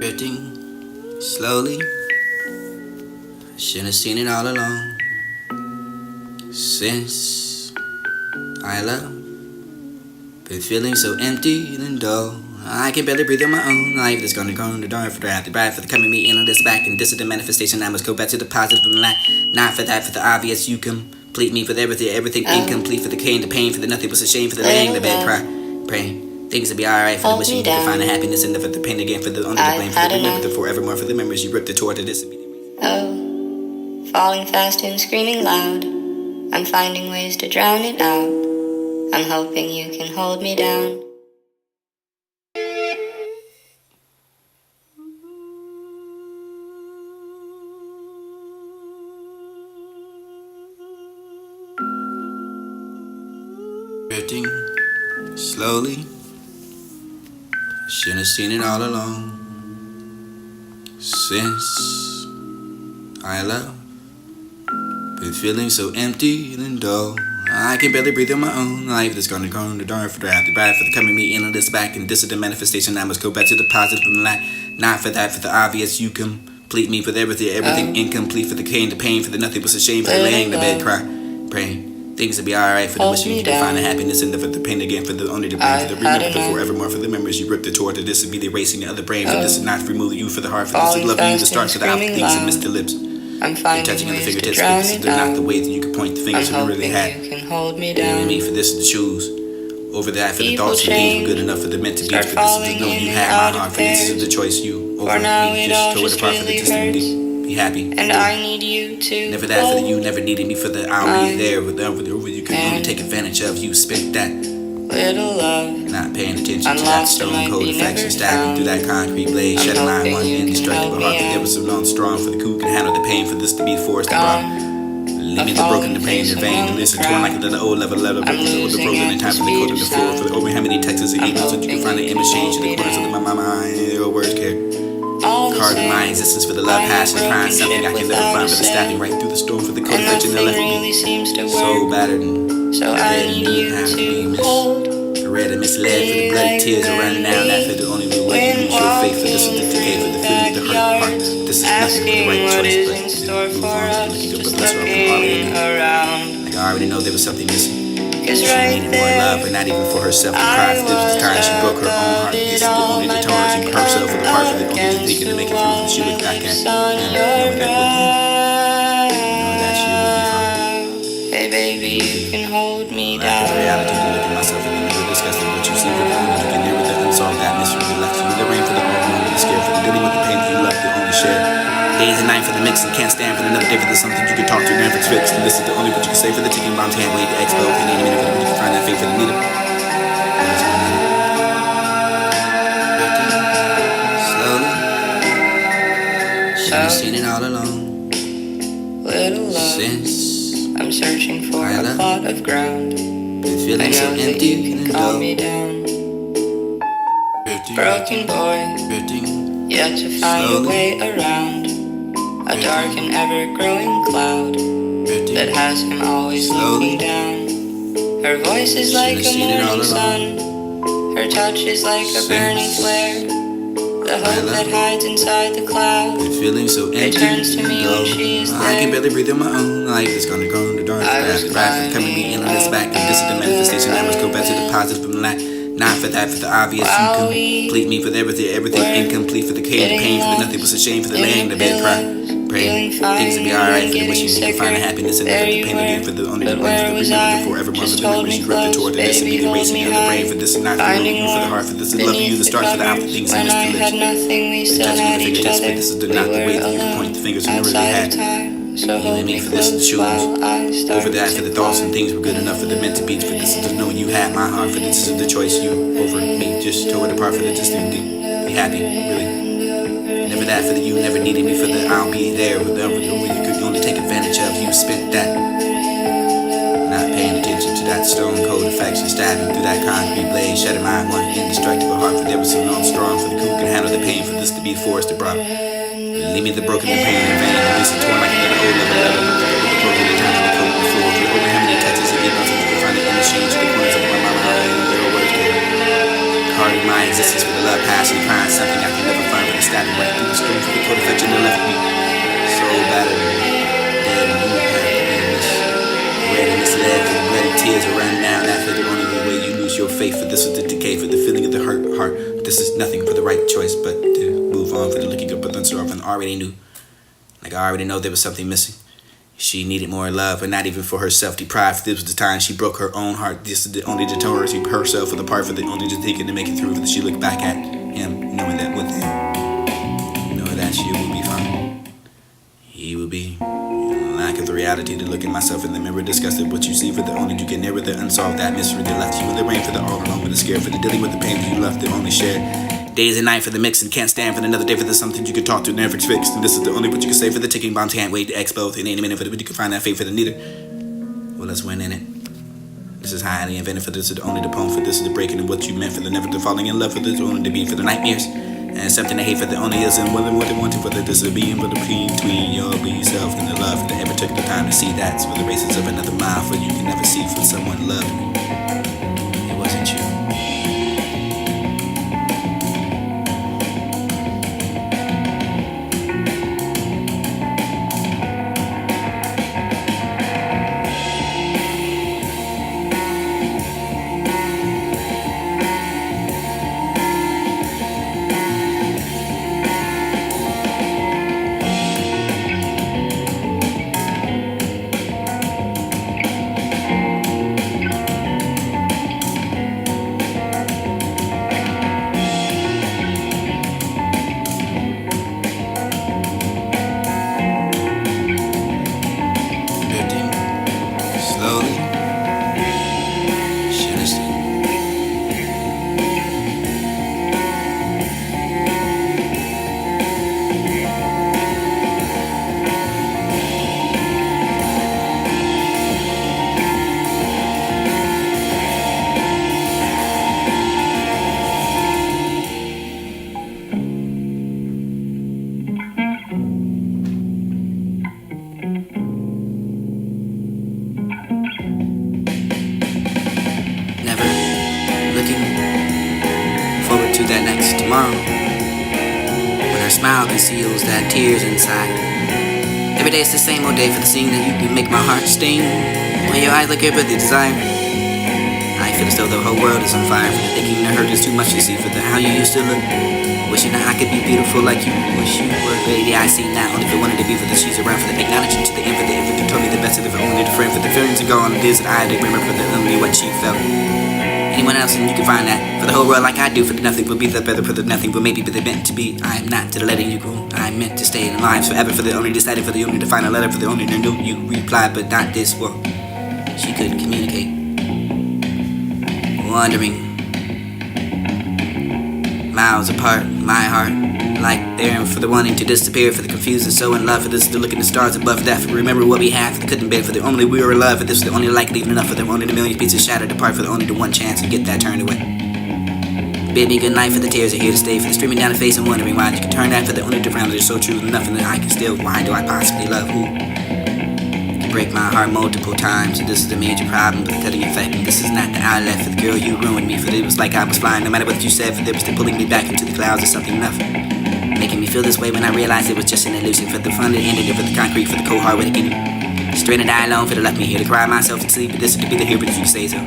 Drifting slowly, should have seen it all along. Since I love, been feeling so empty and dull. I can barely breathe on my own life that's gonna go in the dark for the after bad for the coming me in on this back and this is the manifestation. I must go back to the positive and lack. Not for that, for the obvious you complete me for everything incomplete for the cane, the pain, for the nothing was a shame, for the laying, the bed cry, praying. Things will be alright for the wishing you can find the happiness and for the pain again, for the under the blame, for the remember, the forevermore, for the memories you ripped the toward to this. Oh, falling fast and screaming loud. I'm finding ways to drown it out. I'm hoping you can hold me down. Drifting slowly, should have seen it all along. Since I love, been feeling so empty and dull. I can barely breathe on my own life that's gonna go in the dark for the after bad for the coming me in on this back and this is the manifestation. I must go back to the positive and lack. Not for that, for the obvious you complete me for everything incomplete, for the cane, the pain, for the nothing was a shame, for the laying, the bed cry, praying. Things will be alright for the wishing you can find the happiness and for the pain again, for the only the blame, for the remember, the forevermore, for the memories you ripped the toward to this and be the erasing the other brain, for this is not to remove you for the heart, for this is love you, the start for the outfit things and miss the lips. I'm finding touching on the ways to fingertips, drown this is it out. not the way that you can point the fingers I'm and really hoping had. you can hold me You know what I down. mean? For this to choose over that, for the People thoughts and things were good change, enough for the meant to be. start For this is falling to know you in had and out my of heart. For this is pairs. the choice you over For now me. it Just all toward the just part for the really distant hurts. be happy. And I need you to Never that for the you hold never needed me for the I'll be there with over you could only take advantage of. You spent that little love. not paying attention I'm to that lost, it stone might cold be affection never stabbing found. through that concrete blade, I'm shutting line hoping one you can indestructible help heart. me For there out. was so long strong for the coup can handle the pain for this to be forced to Gone. leave me the broken, the pain, the vein, the listen torn like the old level, the losing frozen in at time the for the speed code of of the floor, sound. for the over how many texts and I'm emails that you can find an hoping image you change to can the corners hold of me my mind, your words care. All the Carving my same, existence for the love, I'm a passion, crying broken something ship I can never without find, a but the stabbing sail. right through the storm for the code And affection that nothing left really me seems to so work. battered and So I dead and need you you have to be to missed. hold Red and misled for the me bloody like tears are running down. That for the only way you lose your faith. For this is the decay, for the feeling, the hurt part. This is nothing but the right asking what choice, is but in to store move for on. us, Looking up, just but that's what I'm already looking knew. around. Like I already know there was something missing. Cause She right needed more love, but not even for herself. The pride I for this was tired. She broke her own heart. This is the only deterrent to herself for the part for the only to think and to make it through. She looked back at and knowing that with him, knowing that she would be fine. Hey baby, you can hold me Lack of reality to down. look at myself and never disgusting, but you see for the only you can never the unsolved that mystery that left you. The rain for the only moment the scare for the dealing with the pain that you love the only share. Days and night for the mix and can't stand for another day for the something you can talk to, never fixed. And this is the only what you can say for the ticking bombs. Can't wait to explode. And any minute for the you can find that fate for the needle. Slowly, should have seen it all along. Little love, Since I'm searching for I a love. plot of ground. been I feeling so know that empty you and can calm dull. me down. Drifting, Broken boy, drifting, yet to find a slowly. way around. A dark and ever-growing cloud drifting. that has him always Slowly. looking down. Her voice is like Should've a seen it all morning sun. Her touch is like a burning Since flare. The hope love. that hides inside the cloud. Been feeling so empty Returns to and me dull. when she is I can there. barely breathe on my own life. It's gonna go in the dark. I was Right for coming me in on this back. And this is the manifestation. I must go back to the positive and lack. Not for that, for the obvious. You While we complete me for everything incomplete for the cane, the pain, for the nothing was a shame, for the laying, the bed cry. Praying things will be alright for the wishing you can find the happiness and for the pain again, for the only the blame, for the remember, the forevermore, for the memories you ripped the toward to this and be the erasing of the brain. For this is not for you, for the heart, for this is love you, the start for the outfit things and When I miss the had lips. nothing, we still Touching had the each fingertips, other. but this is We not the were way that you can alone point the fingers you really outside had. of time. So You know what I hold mean? me For this to close choose while I start over that, for to the thoughts and cry. things were good enough for the meant to be. For this is to know you had my heart. For this is the choice you over me. Just tore it apart for the distant be happy, really. Never that for the you never needed me for the I'll be there. Whatever you could only take advantage of. You spent that not paying attention to that stone cold affection stabbing through that concrete blade, shedding my one indestructible heart. For there was so long strong for the who can handle the pain. For this to be forced to brought. Leave me the broken and pain in vain. The reason torn like an old level with the broken in time for the code before. For over how many touches and emails that you can find the interchange to the corners of my mind and little words care. Carving my existence for the love, passion, crying something I can never find. But stabbing right through the stone for the cold affection that left me so battered. Then you have to be misread and misled, for the bloody tears are running down after the only way you lose your faith. For this was the decay, for the feeling of the heart. This is nothing for the right choice, but to move on for the looking up, but then I already knew. Like I already know there was something missing. She needed more love, but not even for herself. Deprived, this was the time she broke her own heart. This is the only deterrent to herself for the part for the only just thinking to make it through. That she looked back at him, knowing that with him, knowing that she will be fine. He will be. Lack of the reality to look at myself in the mirror, disgusted what you see for the only you get nearer the unsolved that mystery that left you in the rain for the all alone with the scare for the dealing with the pain that you left the only share. Days and night for the mix and can't stand for another day for the something you could talk to never fixed. And this is the only what you can say for the ticking bombs. Can't wait to X both in any minute for the but you can find that fate for the neither. Well, let's win in it. This is highly invented for this is the only the poem for this is the breaking of what you meant for the never the falling in love for this only to be for the nightmares. And something to hate for the only is and what they wanted for the this is being for the between your self and the love that ever took the time to see that's for the races of another mile for you can never see for someone loved me. It wasn't you. That next tomorrow, when her smile conceals that tears inside. Every day it's the same old day for the scene that you can make my heart sting. When your eyes look at with the desire, I feel as though the whole world is on fire. For the thinking that hurt is too much to see. For the how you used to look, wishing that I could be beautiful like you wish you were. Baby, I see now. Only if it wanted to be for the she's around. For the acknowledging to the end, for the infant told me the best of the only the friend. For the feelings are gone, it is that I did remember for the only what she felt. Anyone else and you can find that for the whole world like I do. For the nothing will be the better for the nothing will maybe be the meant to be. I am not to letting you go. I am meant to stay in lives forever. For the only decided for the only to find a letter for the only to know you replied but not this one. She couldn't communicate. Wondering miles apart, my heart like there for the wanting to disappear, for the confused and so in love for this to look at the stars above that, for the remember what we had, for the couldn't bear, for the only we were in love, for this the only likely even enough, for the only the million pieces shattered apart, for the only the one chance to get that turned away. Baby, good night for the tears are here to stay, for the streaming down the face and wondering why you can turn that, for the only difference that is so true, nothing that I can still. Why do I possibly love who? Can break my heart multiple times, and this is the major problem, but the cutting effect, and this is not the outlet for the girl you ruined me, for it was like I was flying, no matter what you said, for it was still pulling me back into the clouds or something nothing. Making me feel this way when I realized it was just an illusion, for the fun that ended it, for the concrete, for the cold hard way to get me. Straight and die alone, for the left me here to cry myself to sleep, but this is to be the hero, but you can say so.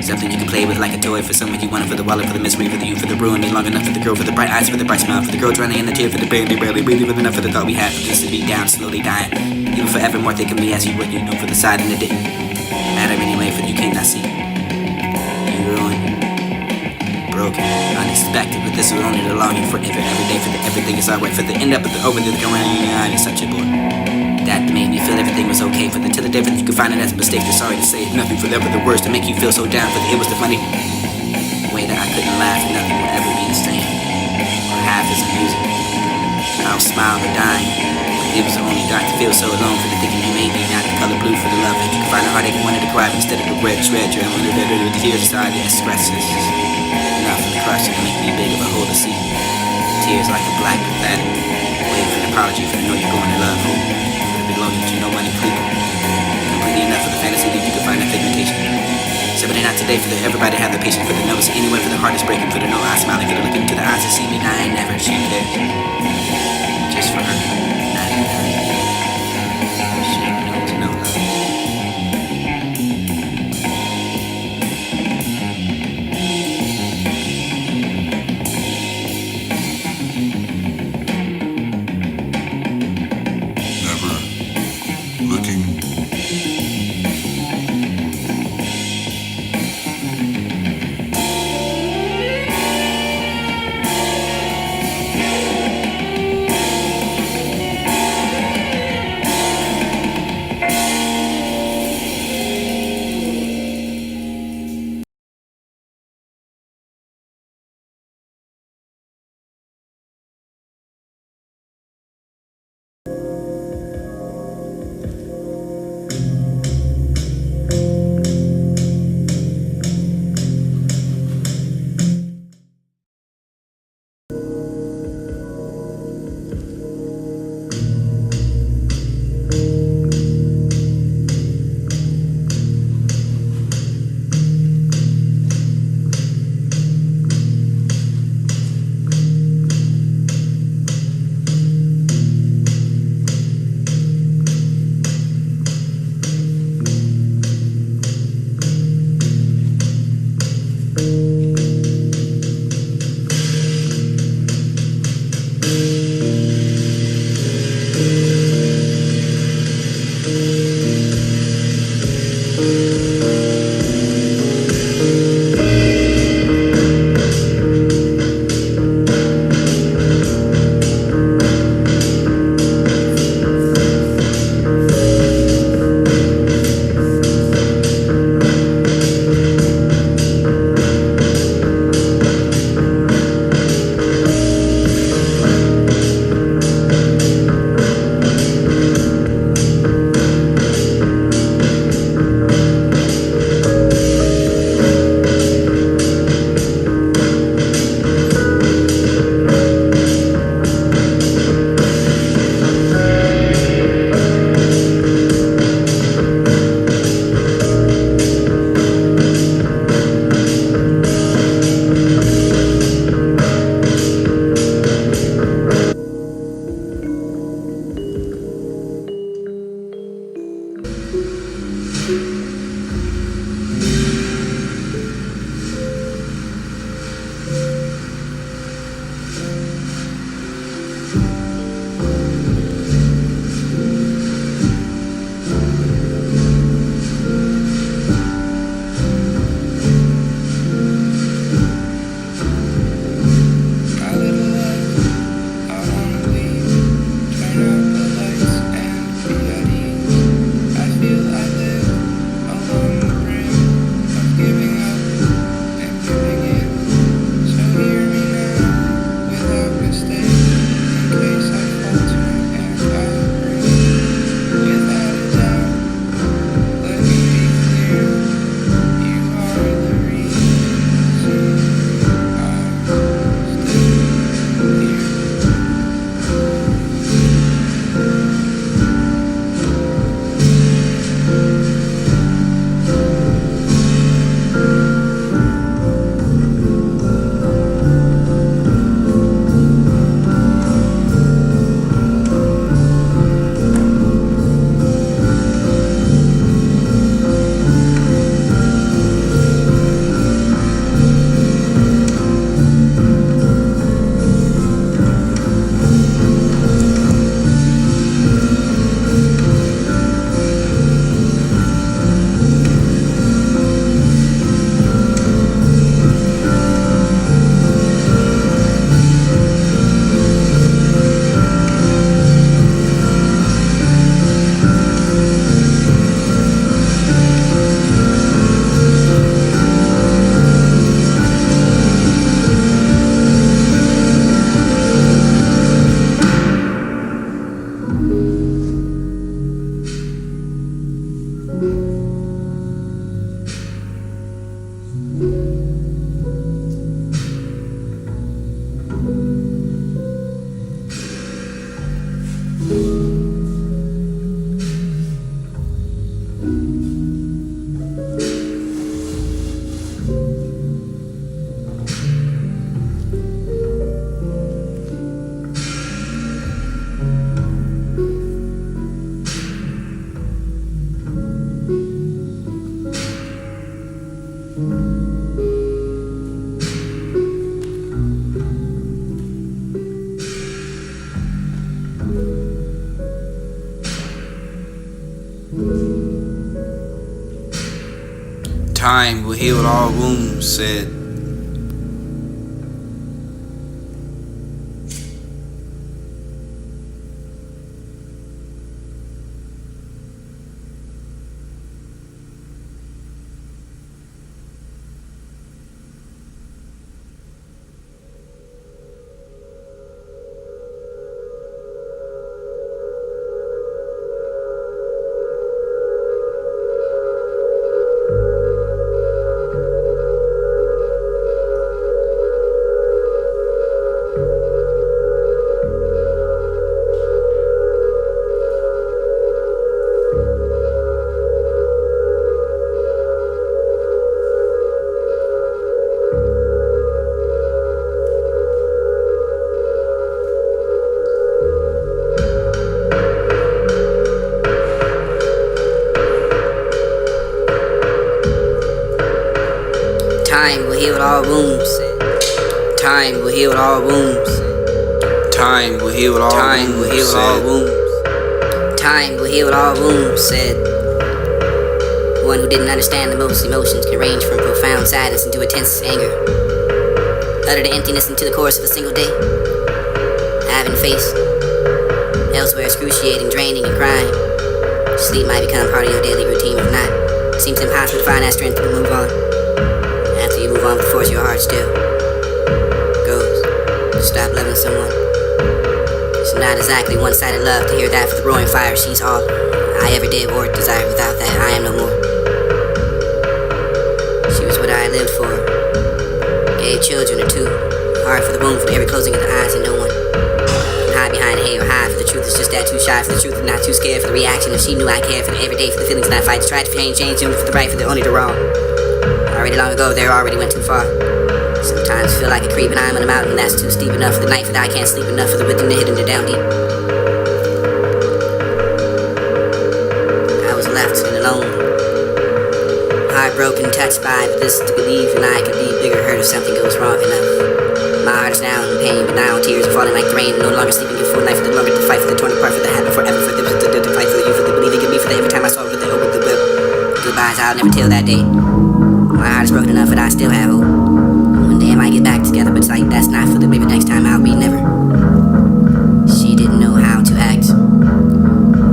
Something you can play with like a toy, for someone you wanted, for the wallet, for the misery, for the youth, for the ruin, me long enough, for the girl, for the bright eyes, for the bright smile, for the girl drowning in the tear, for the barely breathing, with enough for the thought we had, for this to be down, slowly dying. Even forevermore thinking me as you would, you know, for the side and it didn't matter anyway, for you cannot see. You ruined, broken, unexpected, but this was only the longing forever, every day, for the everything is alright, for the end up at the over, the going on, it's such a bore. That made me feel everything was okay, for the till the difference you could find it as a mistake, the sorry to say, nothing for ever the worst to make you feel so down, for the, it was the funny way that I couldn't laugh and nothing would ever be the same, or half as amusing. I'll smile or dying, but it was only dark to feel so alone, for the thinking you made me, not the color blue, for the love that you could find a heartache and wanted to cry, but instead of the red shred, you wanted the tears inside the expresses. Enough for the crush to make me big of a hole to see. Tears like a black pathetic. Waiting for an apology for the know you're going to love. For the belonging to no money freak. Completely enough for the fantasy that you can find that pigmentation. Somebody not today for the everybody have the patience for the nose. Anyway for the heart is breaking for the no eyes smiling for the looking into the eyes to see me. I ain't never she cares. Time will heal all wounds, said. Time will heal all wounds. Time will heal all wounds. Time will heal all Time will heal all wounds. Time will heal all wounds, said. One who didn't understand the most emotions can range from profound sadness into intense anger. Utter the emptiness into the course of a single day. Having faced elsewhere excruciating, draining, and crying. Sleep might become part of your daily routine. If not, it seems impossible to find that strength to move on. After you move on with the force, your heart still goes. Stop loving someone. It's not exactly one-sided love to hear that for the roaring fire. She's all I ever did or desired. Without that, I am no more. She was what I lived for. Gave children or two. Heart for the womb, for every closing of the eyes, and no one can hide behind the hate or hide for the truth. It's just that too shy for the truth and not too scared for the reaction. If she knew I cared for the everyday, for the feelings, not fights. Tried to change them for the right, for the only the wrong. Already long ago, there already went too far. Sometimes feel like a creep and I'm on a mountain that's too steep enough for the night, for that I can't sleep enough for the within, the hidden, the down deep. I was left and alone, heartbroken, touched by this to believe, and I could be bigger hurt if something goes wrong enough. My heart is now in pain, but now tears are falling like the rain. No longer sleeping in full life, no longer to fight for the torn apart, for the happen forever, for the fight for the you, for the believing in me, for the every time I saw, for the hope of the will. Goodbyes, I'll never tell that day. My heart is broken enough, but I still have hope. One day I might get back together, but it's like that's not for the maybe next time I'll be never. She didn't know how to act,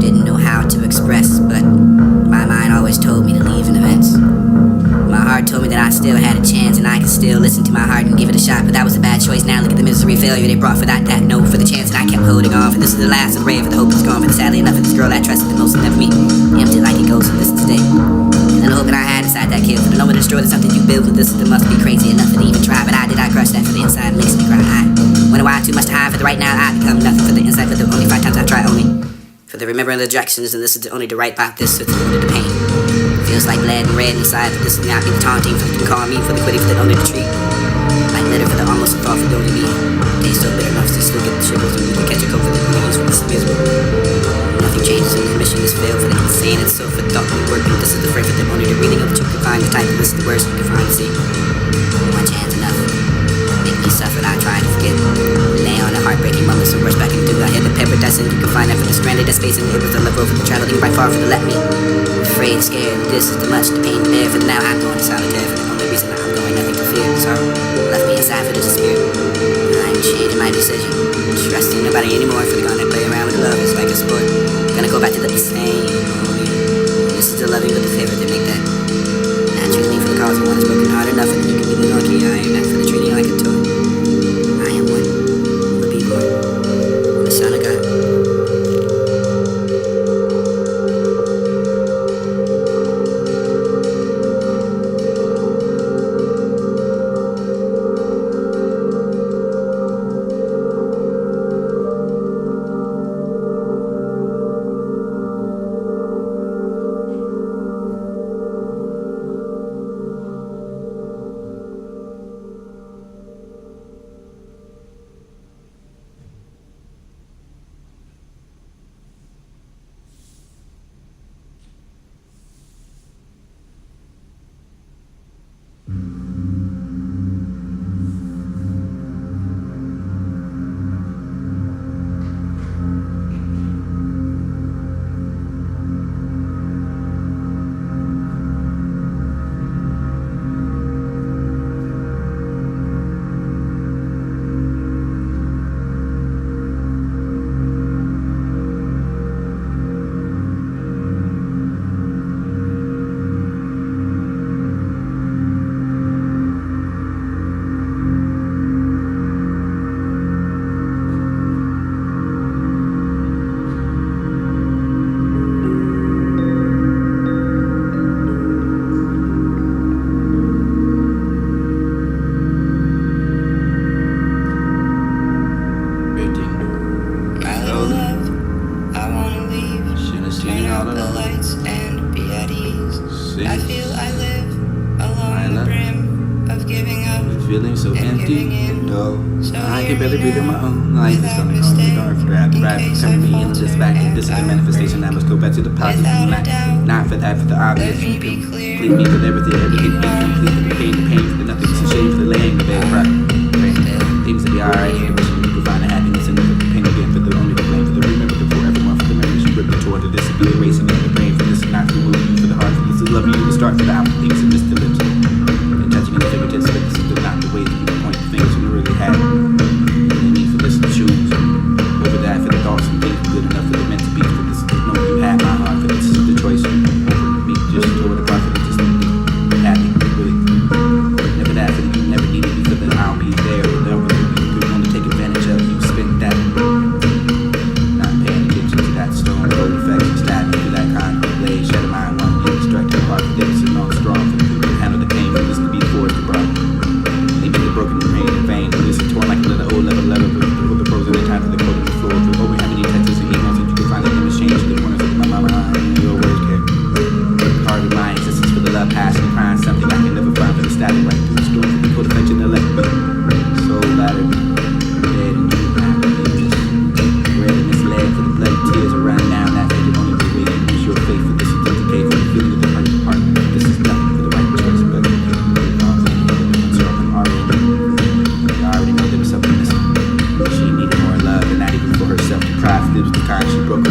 didn't know how to express, but my mind always told me to leave in events. My heart told me that I still had a chance and I could still listen to my heart and give it a shot, but that was a bad choice. Now look at the misery, failure they brought for that no, for the chance, and I kept holding on. For this is the last of the rave, for the hope is gone, for the sadly enough of this girl I trusted the most and never me. Empty like it goes, and this is today. And the hope that I had inside that kid, for the moment to destroy the something you built, for this must be crazy enough to even try, but I crush that for the inside, makes me cry. I wonder why too much to hide, for the right now I become nothing, for the inside, for the only 5 times I try only. For the remembering the directions, and this is the only to write about this, so it's only the pain. Feels like lead and red inside, but this is not be the taunting, for the can call me, for the quitting, for the only the treat. Like litter for the almost thought, for the only me. Taste so bitter enough to still get the shivers, and you can catch a cold for the only use for this miserable. Nothing changes in the mission is failed, for the insane and so for the thought we working. This is the frame for the only the reading of the two can find the type, this is the words you can find and see. One chance enough. Make me suffer, I try to forget. Lay on the heartbreaking moments and rush back into I hit the pepper dust, and you can find that for the stranded that space, and it was the level for the traveling by far for the let me. Afraid, scared, this is too much, the pain to bear, for now I'm going solitaire, for the only reason I'm going, nothing to fear. Sorrow left me inside for the spirit. I'm changing my decision, trusting nobody anymore, for the gone that play around with love, it's like a sport. Gonna go back to the same. This is the loving with the favor that make that. Not choose me for the cause of one is broken heart enough, and you can be the lucky I am not for the treating like a toy. I am one, will be born, the Son of God. deep, though. I can barely breathe in my own life. It's gonna go in the dark for that. Rap turn me into this back. This is the manifestation. I must go back to the positive. Not for that, for the obvious. Complete me with everything. Everything complete for the pain for the nothing. It's a shame for the laying of it. Right. Things will be alright. Wishing you could find the happiness and never the pain again. For the only the blame for the remember the forevermore for the memories you ripped toward the disability erasing in the brain for this not to move you for the heart for this is loving you to start for the out things and miss the lips and touching in the fingertips but this is still not the way that you point the fingers when you really had the need for this to choose over that for the thoughts and things good enough for the meant to be for this to know you had my heart for this is the choice over me just toward the part for the distant happy really never that for the you never needed me for the I'll be there or never you could want to take advantage of you spent that not paying attention to that stone cold affection stabbing through that concrete blade shed my one you destructive heart for this and all strong for the people to handle the pain for this to be forced to brought leaving the broken pain in vain for this is torn like a little old level with the frozen in time for the cold of the floor for over how many texts and emails and you can find the image change to the corners of my mama and your words care hard in my existence for the love passion and crying something I can never find for the static right through the storm for the cold affection that left me so ladder dead and you back red and misled for the bloody tears are running down that they can only be way to use your faith for this is dedicate for the feeling of the hurt heart this is nothing for the right choice but the I already know there was something missing she needed more love and not even for herself to cry for it was the kind she broke